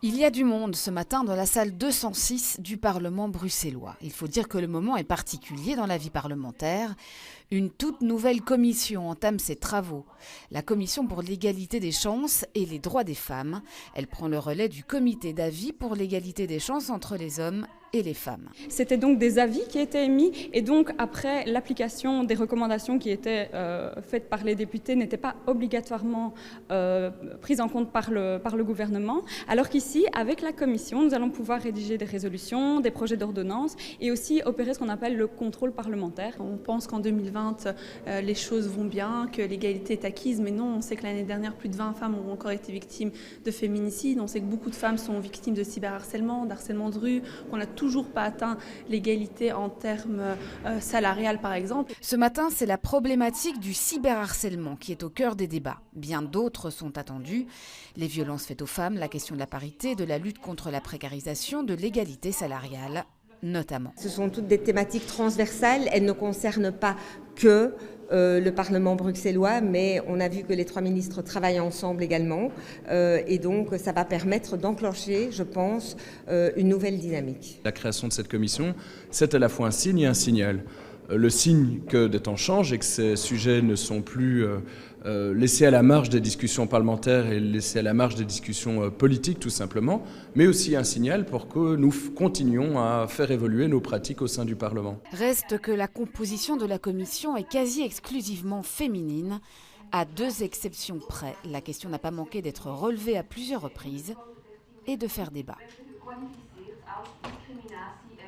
Il y a du monde ce matin dans la salle 206 du Parlement bruxellois. Il faut dire que le moment est particulier dans la vie parlementaire. Une toute nouvelle commission entame ses travaux. La commission pour l'égalité des chances et les droits des femmes. Elle prend le relais du comité d'avis pour l'égalité des chances entre les hommes et les femmes. C'était donc des avis qui étaient émis et donc après l'application des recommandations qui étaient faites par les députés n'étaient pas obligatoirement prises en compte par le gouvernement, alors qu'ici, avec la commission, nous allons pouvoir rédiger des résolutions, des projets d'ordonnance et aussi opérer ce qu'on appelle le contrôle parlementaire. On pense qu'en 2020, les choses vont bien, que l'égalité est acquise, mais non, on sait que l'année dernière, plus de 20 femmes ont encore été victimes de féminicide, on sait que beaucoup de femmes sont victimes de cyberharcèlement, d'harcèlement de rue, qu'on a toujours pas atteint l'égalité en termes salarial par exemple. Ce matin, c'est la problématique du cyberharcèlement qui est au cœur des débats. Bien d'autres sont attendus. Les violences faites aux femmes, la question de la parité, de la lutte contre la précarisation, de l'égalité salariale notamment. Ce sont toutes des thématiques transversales, elles ne concernent pas que le Parlement bruxellois, mais on a vu que les trois ministres travaillent ensemble également et donc ça va permettre d'enclencher, je pense, une nouvelle dynamique. La création de cette commission, c'est à la fois un signe et un signal. Le signe que des temps changent et que ces sujets ne sont plus laissés à la marge des discussions parlementaires et laissés à la marge des discussions politiques tout simplement, mais aussi un signal pour que nous continuions à faire évoluer nos pratiques au sein du Parlement. Reste que la composition de la commission est quasi exclusivement féminine. À deux exceptions près, la question n'a pas manqué d'être relevée à plusieurs reprises et de faire débat.